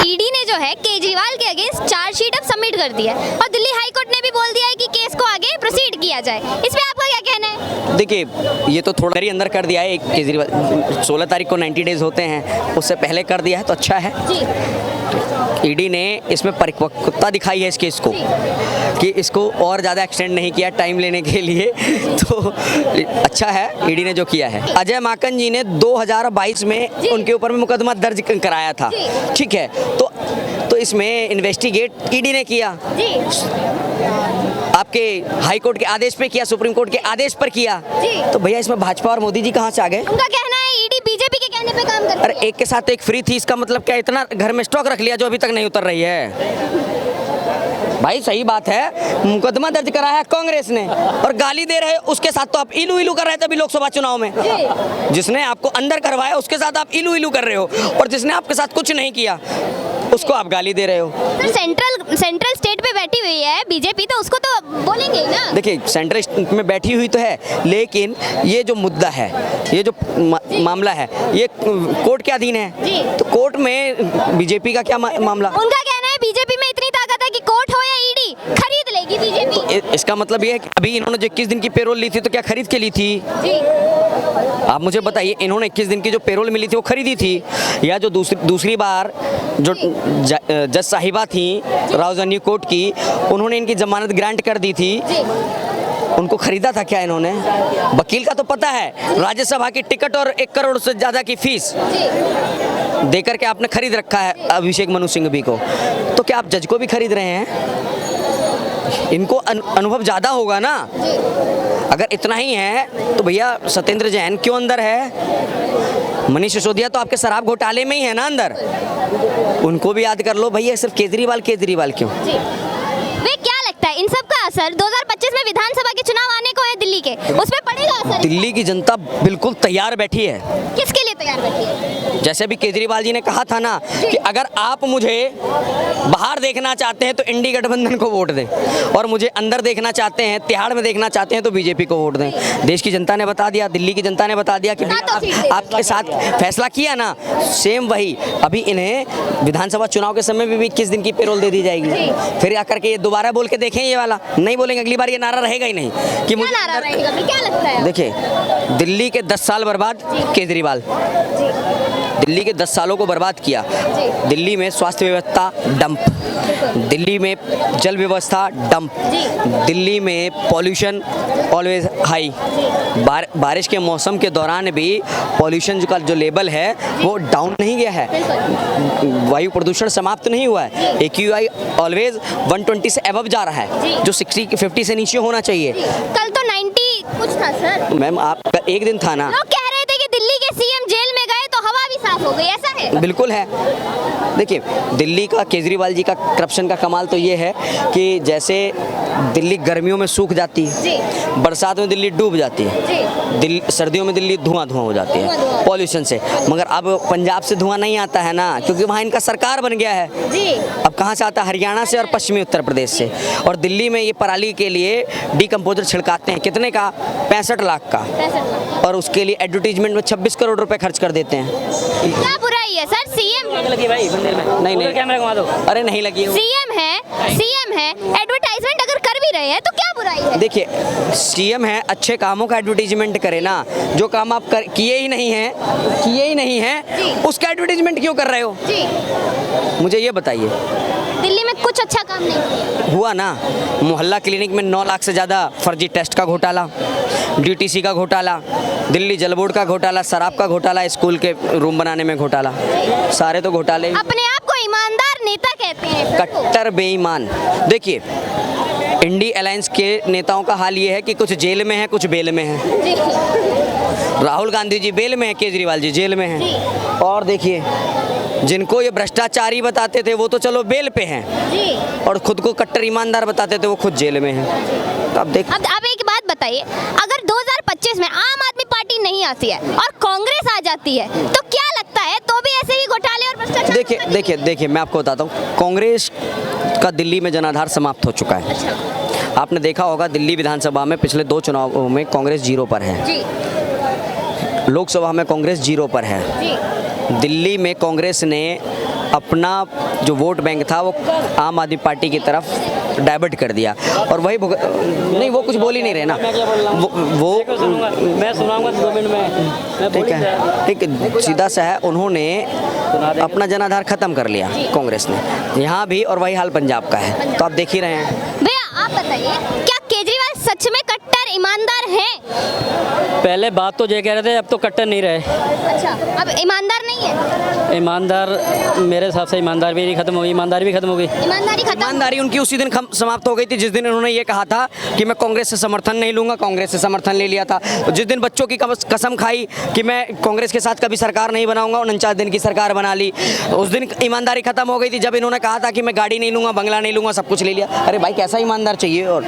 ED ने जो है केजरीवाल के अगेंस्ट चार्जशीट अब सबमिट कर दी है और दिल्ली हाई कोर्ट ने भी बोल दिया है कि केस को आगे प्रोसीड किया जाए। इस पे आपका क्या कहना है? देखिए, ये तो थोड़ा देर अंदर कर दिया है। केजरीवाल 16 तारीख को 90 डेज होते हैं, उससे पहले कर दिया है तो अच्छा है। जी। ईडी ने इसमें परिपक्वता दिखाई है इस केस को, कि इसको और ज़्यादा एक्सटेंड नहीं किया टाइम लेने के लिए, तो अच्छा है ईडी ने जो किया है। अजय माकन जी ने 2022 में उनके ऊपर में मुकदमा दर्ज कराया था, ठीक है, तो इसमें इन्वेस्टिगेट ईडी ने किया, जी। आपके हाई कोर्ट के आदेश पे किया, सुप्रीम कोर्ट के आदेश पर किया, जी। तो भैया इसमें भाजपा और मोदी जी कहाँ से आ गए? उनका कहना है ईडी बीजेपी के कहने पे काम करती है। अरे एक के साथ एक फ्री थी, इसका मतलब क्या इतना घर में स्टॉक रख लिया जो अभी तक नहीं उतर रही है? भाई सही बात है, मुकदमा दर्ज कराया है कांग्रेस ने और गाली दे रहे, उसके साथ तो आप इलू इलू कर रहे थे अभी लोकसभा चुनाव में। जिसने आपको अंदर करवाया उसके साथ आप इलू इलू कर रहे हो, और जिसने आपके साथ कुछ नहीं किया उसको आप गाली दे रहे हो। सर सेंट्रल स्टेट पे बैठी हुई है बीजेपी, तो उसको तो बोलेंगे ही ना। देखिए, सेंट्रल स्टेट में बैठी हुई तो है, लेकिन ये जो मुद्दा है, ये जो मामला है, ये कोर्ट के अधीन है, तो कोर्ट में बीजेपी का क्या मामला? उनका कहना है बीजेपी में इतनी ताकत है कि कोर्ट हो या ईडी खरीद लेगी बीजेपी। तो इसका मतलब ये है कि अभी इन्होंने जो 21 दिन की पेरोल ली थी तो क्या खरीद के ली थी? जी। आप मुझे बताइए, इन्होंने 21 दिन की जो पेरोल मिली थी वो खरीदी थी, या जो दूसरी बार जो जज साहिबा थी रावजानी कोर्ट की, उन्होंने इनकी जमानत ग्रांट कर दी थी, उनको खरीदा था क्या इन्होंने? वकील का तो पता है, राज्यसभा की टिकट और 1 करोड़ से ज़्यादा की फीस देकर के आपने खरीद रखा है अभिषेक मनु सिंघवी को, तो क्या आप जज को भी खरीद रहे हैं? इनको अनुभव ज़्यादा होगा ना। अगर इतना ही है तो भैया सत्येंद्र जैन क्यों अंदर है? मनीष सिसोदिया तो आपके शराब घोटाले में ही है ना अंदर, उनको भी याद कर लो भैया। सिर्फ केजरीवाल क्यों? वे क्या लगता है इन सब का असर 2025 में विधानसभा के चुनाव आने को है दिल्ली के, उसमें पड़ेगा असर? दिल्ली की जनता बिल्कुल तैयार बैठी है। किसके लिए तैयार बैठी है? जैसे अभी केजरीवाल जी ने कहा था ना कि अगर आप मुझे बाहर देखना चाहते हैं तो इंडी गठबंधन को वोट दें, और मुझे अंदर देखना चाहते हैं, तिहाड़ में देखना चाहते हैं तो बीजेपी को वोट दें। देश की जनता ने बता दिया, दिल्ली की जनता ने बता दिया कि आपके साथ फैसला किया ना, सेम वही अभी इन्हें विधानसभा चुनाव के समय भी 21 दिन की पेरोल दे दी जाएगी। फिर आकर के ये दोबारा बोल के देखें, ये वाला नहीं बोलेंगे, अगली बार ये नारा रहेगा ही नहीं कि मुझे नारा रहेगा। क्या लगता है? देखिए, दिल्ली के 10 साल बर्बाद केजरीवाल, दिल्ली के 10 सालों को बर्बाद किया। दिल्ली में स्वास्थ्य व्यवस्था डंप, दिल्ली में जल व्यवस्था डंप, दिल्ली में पॉल्यूशन ऑलवेज हाई, बारिश के मौसम के दौरान भी पॉल्यूशन का जो लेवल है वो डाउन नहीं गया है, वायु प्रदूषण समाप्त नहीं हुआ है। AQI ऑलवेज 120 से अबव जा रहा है, जो 50 से नीचे होना चाहिए। कल तो 90 कुछ था सर। मैम आपका एक दिन था ना। लोग कह रहे थे कि दिल्ली के सीएम जेल में गए तो हवा भी साफ हो गई, ऐसा है? बिल्कुल है। देखिए, दिल्ली का केजरीवाल जी का करप्शन का कमाल तो ये है कि जैसे दिल्ली गर्मियों में सूख जाती है, बरसात में दिल्ली डूब जाती है, दिल्ली सर्दियों में दिल्ली धुआं हो जाती है पॉल्यूशन से, मगर अब पंजाब से धुआं नहीं आता है ना, क्योंकि वहाँ इनका सरकार बन गया है। अब कहाँ से आता है? हरियाणा से और पश्चिमी उत्तर प्रदेश से। और दिल्ली में ये पराली के लिए डीकम्पोजर छिड़काते हैं, कितने का? 65 लाख का, और उसके लिए एडवर्टीजमेंट में 26 करोड़ रुपए खर्च कर देते हैं। क्या बुराई है सर? सीएम लगी भाई मंदिर में? नहीं, कैमरा घुमा दो। अरे नहीं लगी। सीएम है, एडवर्टाइजमेंट अगर कर भी रहे हैं तो क्या बुराई है? देखिए, सीएम है, अच्छे कामों का एडवर्टीजमेंट करे ना। जो काम आप किए ही नहीं हैं, उसका एडवर्टीजमेंट क्यों कर रहे हो? मुझे ये बताइए। दिल्ली में कुछ अच्छा काम नहीं हुआ ना। मोहल्ला क्लिनिक में 9 लाख से ज़्यादा फर्जी टेस्ट का घोटाला, DTC का घोटाला, दिल्ली जल बोर्ड का घोटाला, शराब का घोटाला, स्कूल के रूम बनाने में घोटाला, सारे तो घोटाले। अपने आप को ईमानदार नेता कहते हैं, कट्टर बेईमान। देखिए, इंडी अलायंस के नेताओं का हाल ये है कि कुछ जेल में है, कुछ बेल में है। राहुल गांधी जी बेल में है, केजरीवाल जी जेल में हैं। और देखिए, जिनको ये भ्रष्टाचारी बताते थे वो तो चलो बेल पे हैं, और खुद को कट्टर ईमानदार बताते थे वो खुद जेल में हैं। तो अब एक बात बताइए, अगर 2025 में आम आदमी पार्टी नहीं आती है और कांग्रेस आ जाती है तो क्या लगता है तो भी ऐसे ही घोटाले और भ्रष्टाचार? देखिए मैं आपको बताता हूँ, कांग्रेस का दिल्ली में जनाधार समाप्त हो चुका है। अच्छा। आपने देखा होगा दिल्ली विधानसभा में पिछले 2 चुनावों में कांग्रेस 0 पर है, लोकसभा में कांग्रेस 0 पर है। दिल्ली में कांग्रेस ने अपना जो वोट बैंक था वो आम आदमी पार्टी की तरफ डाइवर्ट कर दिया और वही नहीं, वो कुछ बोल ही नहीं रहे ना, वो मैं सुनाऊंगा 2 मिनट में। ठीक है, ठीक, सीधा सा है, उन्होंने अपना जनाधार खत्म कर लिया कांग्रेस ने, यहाँ भी, और वही हाल पंजाब का है, तो आप देख ही रहे हैं। भैया आप बताइए, क्या केजरीवाल सच में कट्टर ईमानदार हैं? पहले बात तो ये कह रहे थे, अब तो कट्टर नहीं रहे। अच्छा, अब ईमानदार नहीं है? ईमानदार मेरे हिसाब से ईमानदार भी खत्म हो गई, ईमानदारी भी खत्म हो गई। ईमानदारी खत्म? ईमानदारी उनकी उसी दिन समाप्त हो गई थी जिस दिन उन्होंने ये कहा था कि मैं कांग्रेस से समर्थन नहीं लूंगा, कांग्रेस से समर्थन ले लिया था। जिस दिन बच्चों की कसम खाई कि मैं कांग्रेस के साथ कभी सरकार नहीं बनाऊंगा, 49 दिन की सरकार बना ली, उस दिन ईमानदारी खत्म हो गई थी। जब इन्होंने कहा था कि मैं गाड़ी नहीं लूंगा, बंगला नहीं लूंगा, सब कुछ ले लिया। अरे भाई कैसा ईमानदार चाहिए? और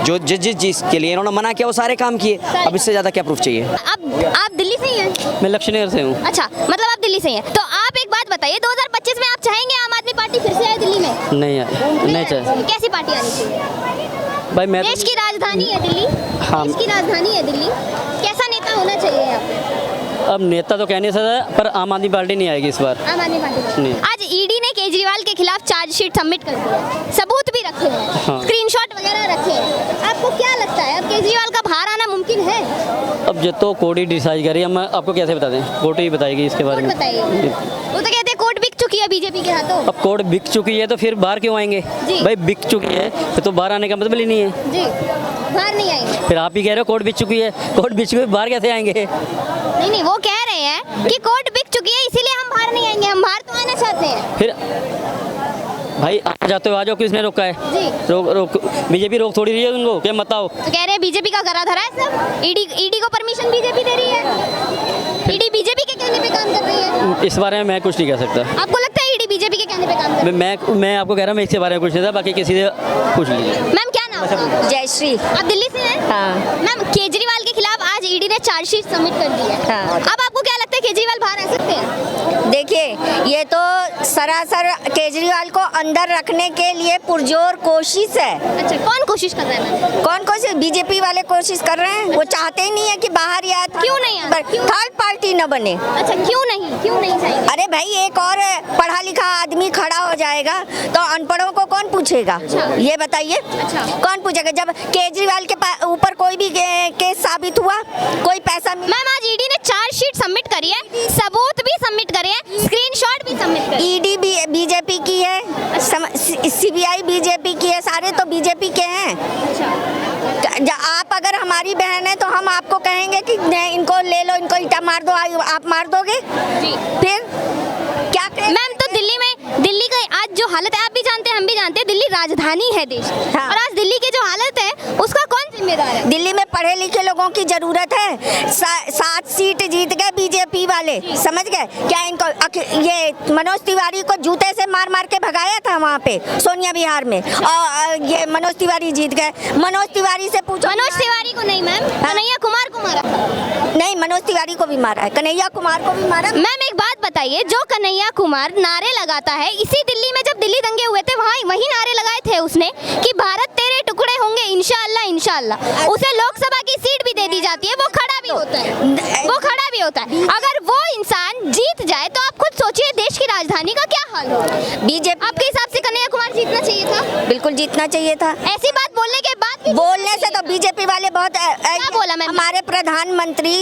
जो जिस चीज के लिए इन्होंने मना किया वो सारे काम किए, अब इससे ज्यादा क्या प्रूफ चाहिए? अब आप दिल्ली से ही हैं? मैं लक्ष्मीनगर से हूँ। अच्छा, मतलब आप दिल्ली से ही हैं। तो आप एक बात बताइए, 2025 में आप चाहेंगे आम आदमी पार्टी फिर से आए दिल्ली में? नहीं चाहिए। कैसी पार्टी आनी चाहिए? भाई मैं देश की राजधानी है दिल्ली, हाँ। देश की राजधानी है दिल्ली, कैसा नेता होना चाहिए यहाँ पे? अब नेता तो कह नहीं सकता, पर आम आदमी पार्टी नहीं आएगी इस बार। आम आदमी पार्टी नहीं। आज ईडी ने केजरीवाल के खिलाफ चार्जशीट सबमिट कर दी है, सबूत भी रखे हैं, हाँ। स्क्रीनशॉट वगैरह रखे हैं। आपको क्या लगता है अब केजरीवाल का बाहर आना मुमकिन है? अब जो तो कोर्ट ही डिसाइड करिए, हम आपको कैसे बता दें? कोर्ट ही बताएगी इसके बारे कोर्ट में। बताइए। वो तो कहते हैं कोर्ट बिक चुकी है बीजेपी के हाथों। अब कोर्ट बिक चुकी है तो फिर बाहर क्यों आएंगे? जी। भाई बिक चुकी है तो बाहर आने का मतलब ही नहीं है। जी, बाहर नहीं आएंगे। फिर आप ही कह रहे हो कोर्ट बिक चुकी है, कोर्ट बिक चुकी है, बाहर कैसे आएंगे? नहीं, वो कह रहे हैं कि कोर्ट बिक चुकी है इसीलिए हम बाहर नहीं आएंगे, हम बाहर तो आना चाहते हैं। फिर भाई आप जाते हो, आ जाओ, किसने रोका है? जी। रोक बीजेपी रोक थोड़ी रही है उनको, क्या मत आओ। तो कह रहे हैं बीजेपी का करा धरा है सब, ईडी को परमिशन बीजेपी दे रही है, ईडी बीजेपी के कहने पे काम कर रही है। इस बारे में मैं कुछ नहीं कह सकता। आपको लगता है ईडी बीजेपी के कहने पे काम कर रही है? मैं आपको कह रहा हूँ, मैं इसके बारे में कुछ नहीं था, बाकी किसी से पूछ लीजिए। मैम क्या नाम है आपका? जयश्री। आप दिल्ली से हैं? हाँ। मैम केजरीवाल के खिलाफ आज ईडी ने चार्जशीट सबमिट कर दी है। हाँ। अब आपको क्या लगता है केजरीवाल बाहर आ सकते हैं? देखिए, ये तो सरासर केजरीवाल को अंदर रखने के लिए पुरजोर कोशिश है। अच्छा, कौन कोशिश कर रहा है मैम? कौन कोशिश? बीजेपी वाले कोशिश कर रहे हैं। वो चाहते ही नहीं है कि बाहर या क्यों नहीं आ? थर्ड पार्टी न बने। अच्छा, क्यों नहीं चाहिए? अरे भाई, एक और पढ़ा लिखा आदमी खड़ा हो जाएगा तो अनपढ़ों को कौन पूछेगा? ये बताइए। अच्छा। कौन पूछेगा? जब केजरीवाल के ऊपर कोई भी केस साबित हुआ, कोई पैसा मैम आज ईडी ने चार्जशीट सबमिट करी है, सबूत भी सबमिट करे हैं, स्क्रीनशॉट भी सबमिट करे। ईडी भी बीजेपी की है, सीबीआई बीजेपी की है, सारे तो बीजेपी के हैं। आप अगर हमारी बहन है तो हम आपको कहेंगे कि इनको ले लो, इनको ईटा मार दो, आप मार दोगे? जी। फिर क्या करें? मैम तो दिल्ली का आज जो हालत है, आप भी जानते हैं हम भी जानते हैं, दिल्ली राजधानी है देश की। हाँ। और आज दिल्ली की जो हालत है उसका कौन जिम्मेदार है? दिल्ली में पढ़े लिखे लोगों की जरूरत है। 7 सीट जीत गए बीजेपी वाले, समझ गए क्या? इनको ये मनोज तिवारी को जूते से मार मार के भगाया था वहाँ पे सोनिया विहार में, और ये मनोज तिवारी जीत गए। मनोज तिवारी से पूछो। मनोज तिवारी को नहीं मैम, कन्हैया कुमार को मारा। नहीं, मनोज तिवारी को भी मारा है, कन्हैया कुमार को भी मारा। मैम एक बात बताइए, जो कन्हैया कुमार नारे लगाता है, इसी दिल्ली में जब दिल्ली दंगे हुए थे वही नारे लगाए थे उसने कि भारत तेरे टुकड़े होंगे इंशाअल्लाह इंशाअल्लाह। उसे लोकसभा की सीट भी दे दी जाती है, वो खड़ा भी होता है, अगर वो इंसान जीत जाए तो आप खुद सोचिए देश की राजधानी का क्या हाल होगा। बीजेपी आपके हिसाब से कन्हैया कुमार जीतना चाहिए था? बिल्कुल जीतना चाहिए था। ऐसी बात बोलने के बाद भी बोलने से तो बीजेपी वाले बहुत क्या बोला मैम? हमारे प्रधानमंत्री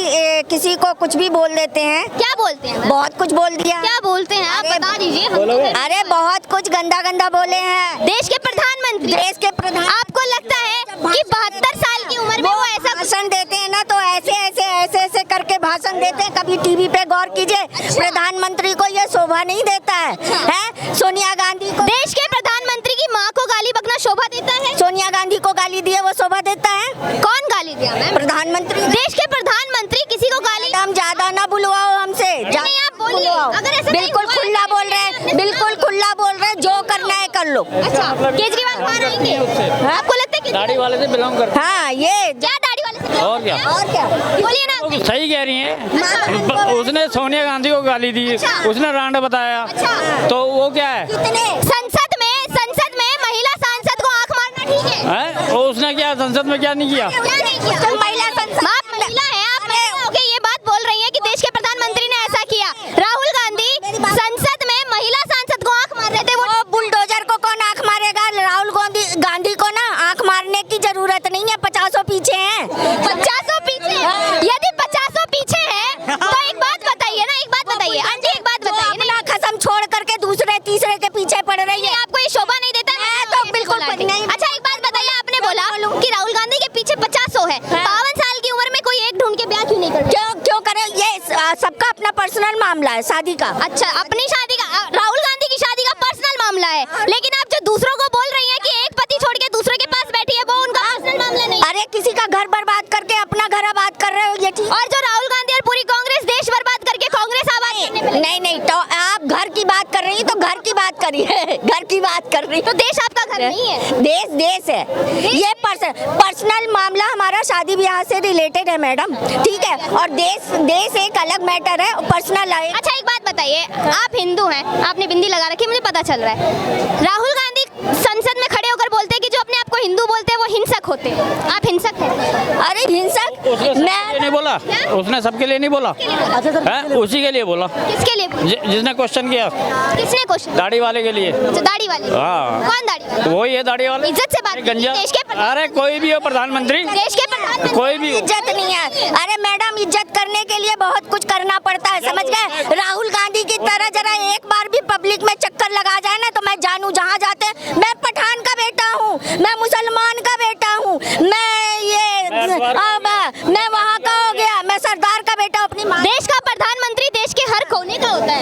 किसी को कुछ भी बोल देते हैं। क्या बोलते हैं? बहुत कुछ बोल दिया। क्या बोलते हैं आप बता दीजिए। अरे बहुत कुछ गंदा बोले हैं। देश के प्रधानमंत्री, देश के प्रधान, आपको लगता है कि 72 साल की उम्र में वो ऐसा भाषण देते हैं ना, तो ऐसे करके भाषण देते हैं। कभी टीवी पे गौर कीजिए। प्रधानमंत्री को ये शोभा नहीं देता है। सोनिया गांधी को, देश के प्रधानमंत्री की माँ को गाली बकना शोभा देता है? सोनिया गांधी को गाली दिए वो शोभा देता है? कौन गाली दिया मैम? प्रधानमंत्री। देश के प्रधानमंत्री किसी को गाली? हम ज्यादा ना बुलवाओ हमसे। नहीं, आप बोलिए। अगर ऐसा नहीं बिल्कुल हुआ, खुला बोल रहे हैं, बिल्कुल खुला बोल रहे हैं, जो करना है कर लो। अच्छा, केजरीवाल बाहर आएंगे? आपको लगता है दाढ़ी वाले से बिलोंग करते हाँ, ये क्या दाढ़ी वाले से? और क्या? और क्या? बोलिए ना। हैं। सही कह रही हैं। उसने सोनिया गांधी को गाली दी, उसने रांड बताया, तो वो क्या है? संसद में महिला सांसद को आंख मारना ठीक है? और उसने क्या संसद में क्या नहीं किया? क्या नहीं किया? तुम महिला संसद, आप महिला हैं, आप महिला होके ये बात बोल रही हैं कि देश के प्रधानमंत्री ने ऐसा किया। राहुल गांधी संसद में महिला का। अच्छा, अपनी शादी का, राहुल गांधी की शादी का पर्सनल मामला है, लेकिन आप जो दूसरों को बोल रही हैं कि एक पति छोड़ के दूसरे के पास बैठी है, वो उनका पर्सनल मामला नहीं। अरे किसी का घर बर्बाद करके अपना घर आबाद कर रहे हो, ये ठीक। और जो राहुल गांधी और पूरी कांग्रेस देश बर्बाद करके कांग्रेस आबाद करने पे लगी। नहीं, तो आप घर की बात कर रही हैं, तो घर की बात करिए। घर की बात कर रही, तो देश आपका घर नहीं है। देश है। ये पर्सनल मामला हमारा शादी ब्याह से रिलेटेड है मैडम, ठीक है। और देश एक अलग मैटर है, पर्सनल है। अच्छा, एक बात बताइए, आप हिंदू हैं, आपने बिंदी लगा रखी है, मुझे पता चल रहा है। राहुल गांधी संसद में खड़े होकर बोलते हैं कि जो अपने आप को हिंदू बोलते हैं वो हिंसक होते हैं। आप हिंसक हैं? अरे हिंसक मैं नहीं बोला, उसने सबके लिए नहीं बोला, उसी के लिए बोला। किसके लिए बोला? जिसने क्वेश्चन किया, किसने क्वेश्चन? दाढ़ी वाले के लिए। अच्छा, दाढ़ी वाले। हाँ। कौन दाढ़ी वाला? वही है दाढ़ी वाला। इज्जत से बात कीजिए, गंजा। देश के अरे कोई भी हो, प्रधानमंत्री, देश के प्रधानमंत्री। कोई भी हो। इज्जत नहीं है। अरे मैडम, इज्जत करने के लिए बहुत कुछ करना पड़ता है, समझ गए। राहुल गांधी की तरह जरा एक बार भी पब्लिक में चक्कर लगा जाए ना, तो मैं जानू जहाँ जाते हैं, मैं पठान का बेटा हूँ, मैं मुसलमान का बेटा हूँ, मैं वहाँ का हो गया, मैं सरदार का बेटा अपनी माँ। देश का प्रधानमंत्री देश के हर कोने का होता है।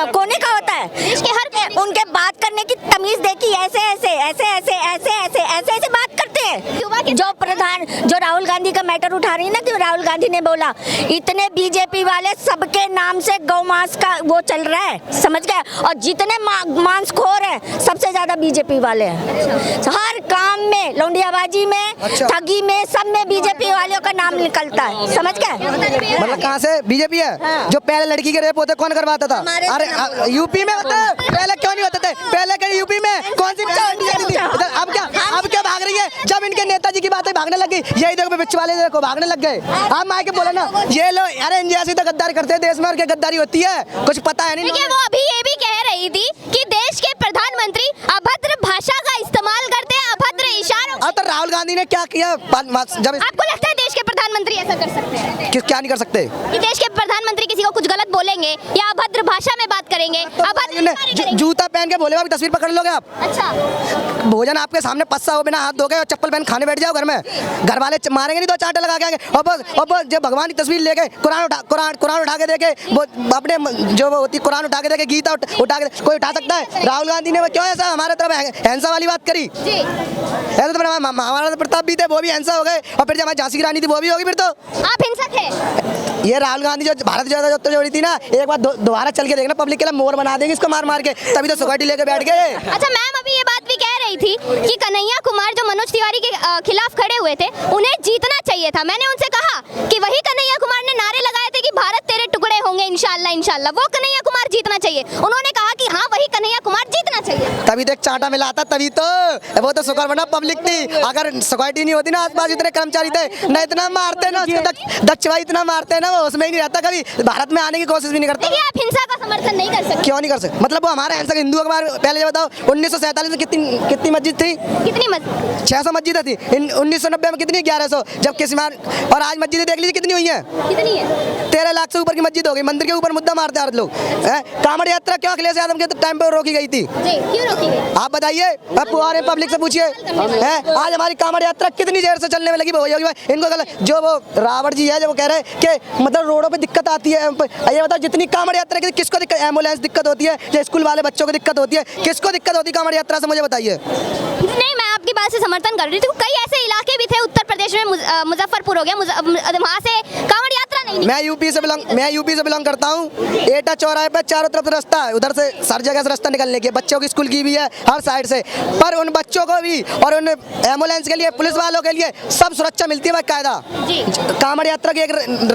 कोने का होता है। देश के हर कोने। उनके बात करने की तमीज देखी, ऐसे बात करते हैं। जो राहुल गांधी का मैटर उठा रही है ना, कि राहुल गांधी ने बोला इतने बीजेपी वाले सबके नाम से गौ मांस का वो चल रहा है, समझ गए। और जितने मांसखोर हैं सबसे ज्यादा बीजेपी वाले हैं। हर काम में, लौंडियाबाजी में, ठगी में, सब में बीजेपी वालों का नाम निकलता है, समझ गए। मतलब कहाँ से बीजेपी है? जो पहले लड़की के रेप होते कौन करवाता था? अरे यूपी में होते, पहले क्यों नहीं होते थे? पहले के यूपी में कौन सी अब क्या भाग रही है? जब इनके नेताजी की बातें भागने लगी, यही देखो बिच वाले देखो भागने लग गए। आप मायके बोले ना, ये लोग अरे इंडिया से तो गद्दारी करते हैं, देश में और क्या गद्दारी होती है, कुछ पता है नहीं। देखिए, वो अभी ये भी कह रही थी कि देश के प्रधानमंत्री अभद्र भाषा का इस्तेमाल करते हैं, अभद्र इशारों। अब तो राहुल गांधी ने क्या किया? जब आपको लगता है देश के प्रधानमंत्री ऐसा कर सकते हैं? क्या नहीं कर सकते? कि देश के प्रधानमंत्री किसी को कुछ गलत बोलेंगे या अभद्र भाषा में बात करेंगे, अभद्र इशारे करेंगे? जूता पहन के बोले, तस्वीर पकड़ लोगे आप? अच्छा, भोजन आपके सामने पस्सा हो, बिना हाथ धोके और चप्पल पहन खाने बैठ जाओ घर में, घर वाले मारेंगे नहीं, दो चांटे लगा के आएंगे। और बस जब भगवान की तस्वीर लेके कुरान उठा के देखे, वो अपने जो वो होती कुरान उठा के देखे, गीता उठा के कोई उठा सकता है? राहुल गांधी ने वो क्यों ऐसा हमारे तरफ हिंसा वाली बात करी? जी। ऐसा तो महाराणा प्रताप भी थे, वो भी हिंसा हो गए, और फिर जब हमारी झांसी की रानी थी वो भी होगी। फिर तो आप हिंसक हैं? ये राहुल गांधी जो भारत जो जोड़ी थी ना, एक बार दोबारा चल के देखना, पब्लिक के लिए मोर बना देंगे इसको मार के, तभी तो सुगाटी लेके बैठ गए। अच्छा मैम, अभी ये बात भी कह रही थी कि कन्हैया कुमार जो मनोज तिवारी के खिलाफ खड़े हुए थे, उन्हें जीतना चाहिए था। मैंने उनसे कहा कि वही कन्हैया कुमार ने नारे लगाए थे कि भारत तेरे टुकड़े होंगे इंशाल्लाह इंशाल्लाह, वो कन्हैया कुमार जीतना चाहिए। उन्होंने कहा कि हाँ, वही कन्हैया कुमार जीतना चाहिए। तभी तो एक चांटा मिला था, तभी तो वो तो शुक्र बना पब्लिक थी। अगर सिक्योरिटी नहीं होती ना, आसपास इतने कर्मचारी थे ना, इतना मारते ना उसको, दक्ष भाई इतना मारते ना, वो उसमें ही नहीं रहता, कभी भारत में आने की कोशिश भी नहीं करता। देखिए, आप हिंसा का समर्थन नहीं कर सकते। क्यों नहीं कर सकते? मतलब वो हमारे हिंसा हिंदुओं के बारे में पहले ये बताओ, 1947 में कितनी मस्जिद थी? कितनी मस्जिद? 600 मस्जिद थी। 1990 में कितनी? 1100। जब किसी और आज मस्जिदें देख लीजिए कितनी हुई है? कितनी है? 13 लाख से ऊपर की मस्जिद हो गई। मंदिर के ऊपर मुद्दा मारते हैं लोग। कांवड़ यात्रा क्यों अखिलेश यादव के टाइम पे रोकी गई थी? जी, क्यों रोकी गई? आप बताइए, आप पुराने पब्लिक से पूछिए। आज हमारी कांवड़ यात्रा कितनी देर से चलने में लगी? योगी भाई इनको गलत, जो वो रावण जी है, जो वो कह रहे हैं कि मतलब रोडों पे दिक्कत आती है। ये बताओ, जितनी कांवड़ यात्रा की किसको एम्बुलेंस दिक्कत होती है, या स्कूल वाले बच्चों को दिक्कत होती है, किसको दिक्कत होती है कांवड़ यात्रा से? मुझे बताइए। नहीं, मैं आपकी बात से समर्थन कर रही थी। कई ऐसे इलाके भी थे उत्तर प्रदेश में, मुजफ्फरपुर हो गया, वहाँ से कांवड़ यात्रा नहीं। मैं यूपी से बिलोंग करता हूँ। एटा चौराहे पर चारों तरफ रास्ता है, उधर से हर जगह से रास्ता निकलने की, बच्चों की स्कूल की भी है हर साइड से। पर उन बच्चों को भी और उन एम्बुलेंस के लिए, पुलिस वालों के लिए सब सुरक्षा मिलती है बाकायदा। कांवड़ यात्रा की एक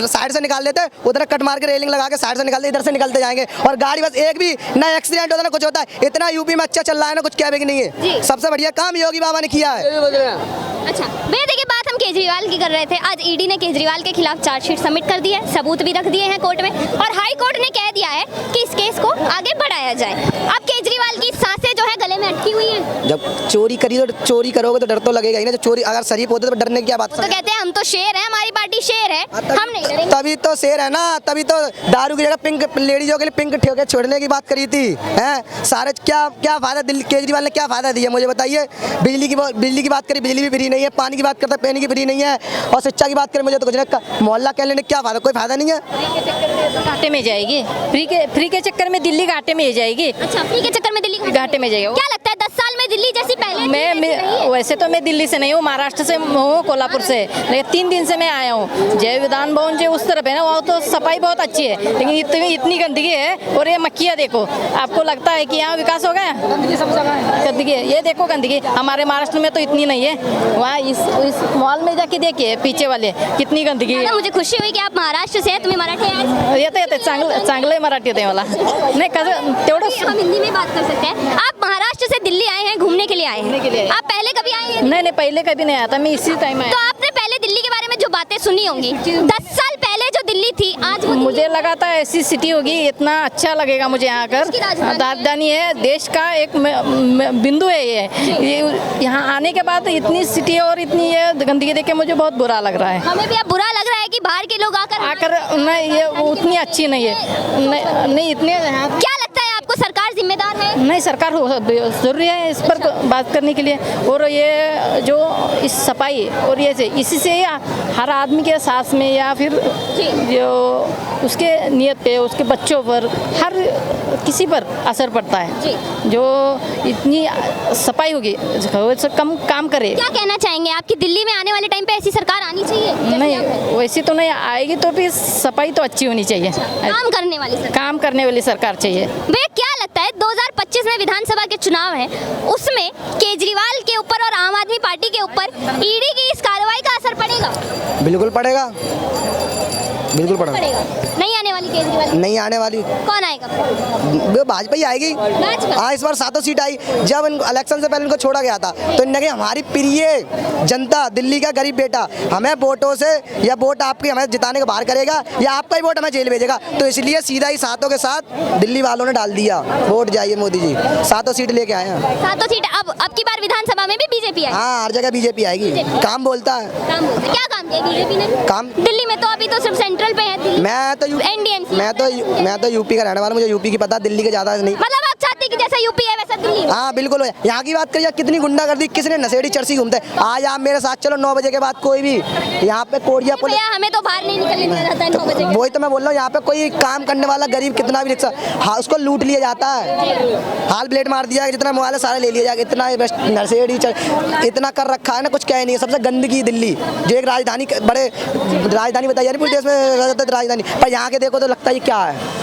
साइड से निकाल देते, उधर कट मार के रेलिंग लगा के साइड से निकालते, इधर से निकलते जाएंगे। और गाड़ी बस एक भी ना एक्सीडेंट होता ना कुछ होता है। इतना यूपी में अच्छा चल रहा है ना, कुछ कहने की नहीं है। सबसे बढ़िया काम योगी बाबा ने किया है। अच्छा भैया, देखिए, बात हम केजरीवाल की कर रहे थे। आज ईडी ने केजरीवाल के खिलाफ चार्जशीट सबमिट कर दी है, सबूत भी रख दिए हैं कोर्ट में, और हाई कोर्ट ने कह दिया है कि इस केस को आगे बढ़ाया जाए। अब केजरीवाल की सांसें जो है गले में अटकी हुई हैं, जब चोरी करी तो चोरी करोगे तो डर तो लगेगा ही ना। जब चोरी अगर शरीफ होते तो डरने की क्या बात तो कहते हैं हम तो शेर हैं, हमारी पार्टी शेर है, हम नहीं डरेंगे। तभी तो शेर है ना, तभी तो दारू की जगह पिंक लेडीजों के लिए पिंक ठेके छोड़ने की बात करी थी हैं। सारे क्या क्या फायदा दिल्ली केजरीवाल ने क्या फायदा दिया मुझे बताइए। बिजली की बात करी, बिजली भी फ्री नहीं है। पानी की बात करते हैं, पानी की फ्री नहीं है। और शिक्षा की बात करें मुझे तो कुछ नहीं। मोहल्ला कहने ने क्या फायदा, कोई फायदा नहीं है। घाटे में जाएगी, फ्री के चक्कर में दिल्ली घाटे में जाएगी। अच्छा, फ्री के चक्कर में दिल्ली घाटे में जाएगी। क्या लगता है 10 साल में दिल्ली जैसी पहले मैं वैसे तो मैं दिल्ली से नहीं हूँ, महाराष्ट्र से हूँ, कोल्हापुर से, लेकिन 3 दिन से मैं आया हूँ। जय विधान भवन जो उस तरफ है ना, वहाँ तो सफाई बहुत अच्छी है, लेकिन इतनी गंदगी है। और ये मक्खियाँ देखो, आपको लगता है कि यहाँ विकास हो गया? गंदगी है, ये देखो गंदगी। हमारे महाराष्ट्र में तो इतनी नहीं है। वहाँ इस मॉल में जाके देखिए पीछे वाले कितनी गंदगी है। मुझे खुशी हुई कि आप महाराष्ट्र से हैं, तुम्हें मराठी आहे? येते चांगले मराठी येते मला नाही कसं तेवढं हम हिंदी में बात कर सकते हैं। आप महाराष्ट्र से दिल्ली आए हैं, घूमने के लिए आए घूमने के लिए। हैं। आप पहले कभी आए हैं? नहीं पहले कभी नहीं आया था, मैं इसी टाइम आया। तो आपने पहले दिल्ली के बारे में जो बातें सुनी होंगी, 10 साल पहले जो दिल्ली थी, आज वो मुझे लगा था ऐसी सिटी होगी, इतना अच्छा लगेगा मुझे यहाँ इसकी आकर। राजधानी राजधानी है, देश का एक बिंदु है ये यहाँ आने के बाद इतनी सिटी और इतनी ये गंदगी देख के मुझे बहुत बुरा लग रहा है। हमें भी अब बुरा लग रहा है कि बाहर के लोग आकर नहीं ये उतनी अच्छी नहीं है। नहीं इतने क्या लगता है आपको सरकार जिम्मेदार है? नहीं, सरकार जरूरी है इस पर बात करने के लिए। और ये जो इस सफाई और ये से इसी से हर आदमी के सांस में या फिर जो उसके नियत पे, उसके बच्चों पर, हर किसी पर असर पड़ता है। जो इतनी सफाई होगी वो कम काम करे। क्या कहना चाहेंगे आपकी दिल्ली में आने वाले टाइम पे ऐसी सरकार आनी चाहिए? जैसे नहीं आप हैं। वैसी तो नहीं आएगी, तो फिर सफाई तो अच्छी होनी चाहिए। काम करने वाली सरकार। काम करने वाली सरकार चाहिए। भैया क्या लगता है 2025 में विधानसभा के चुनाव है, उसमें केजरीवाल के ऊपर और आम आदमी पार्टी के ऊपर ईडी की इस कार्रवाई का असर पड़ेगा? बिल्कुल पड़ेगा, बिल्कुल पड़ेगा। नहीं आने वाली केजरीवाल? नहीं आने वाली। कौन आएगा? वो भाजपा ही आएगी। भाजपा? हाँ, इस बार 7 सीट आई। जब इलेक्शन से पहले इनको छोड़ा गया था तो इन्होंने कहा हमारी प्रिय जनता, दिल्ली का गरीब बेटा हमें वोटों से या वोट आपके हमें जिताने को बाहर करेगा या आपका ही वोट हमें जेल भेजेगा। तो इसलिए सीधा ही 7 के साथ दिल्ली वालों ने डाल दिया वोट जाइए मोदी जी। 7 सीट लेके आए हैं। 7 सीट। अब की बार विधानसभा में भी बीजेपी आएगी? हाँ, हर जगह बीजेपी आएगी। काम बोलता है। क्या काम किया बीजेपी ने? काम दिल्ली में तो अभी तो सिर्फ सेंट्रल पे है दिल्ली। NDMC। मैं तो यूपी का रहने वाला, मुझे यूपी की पता, दिल्ली के ज्यादा नहीं। मतलब आप चाहते हैं कि जैसा यूपी है वैसा दिल्ली हो? हाँ बिल्कुल। यहाँ की बात करिए, कितनी गुंडागर्दी, किसने नशेड़ी चर्सी घूमते हैं। आज आप मेरे साथ चलो 9 बजे के बाद कोई भी यहाँ पे कोरिया पुलिस, भैया हमें तो बाहर नहीं निकलने दिया जाता है 9 बजे के। वही तो मैं बोल रहा हूँ, यहाँ पे कोई काम करने वाला गरीब कितना भी रिक्शा, हाँ उसको लूट लिया जाता है। हाल ब्लेड मार दिया, जितना मोबाइल है सारा ले लिया जाएगा। इतना नशेड़ी इतना कर रखा है ना, कुछ कह नहीं है। सबसे गंदगी दिल्ली, जो एक राजधानी, बड़े राजधानी बताई जा रही पूरे देश में राजधानी, पर यहाँ के देखो तो लगता है क्या है।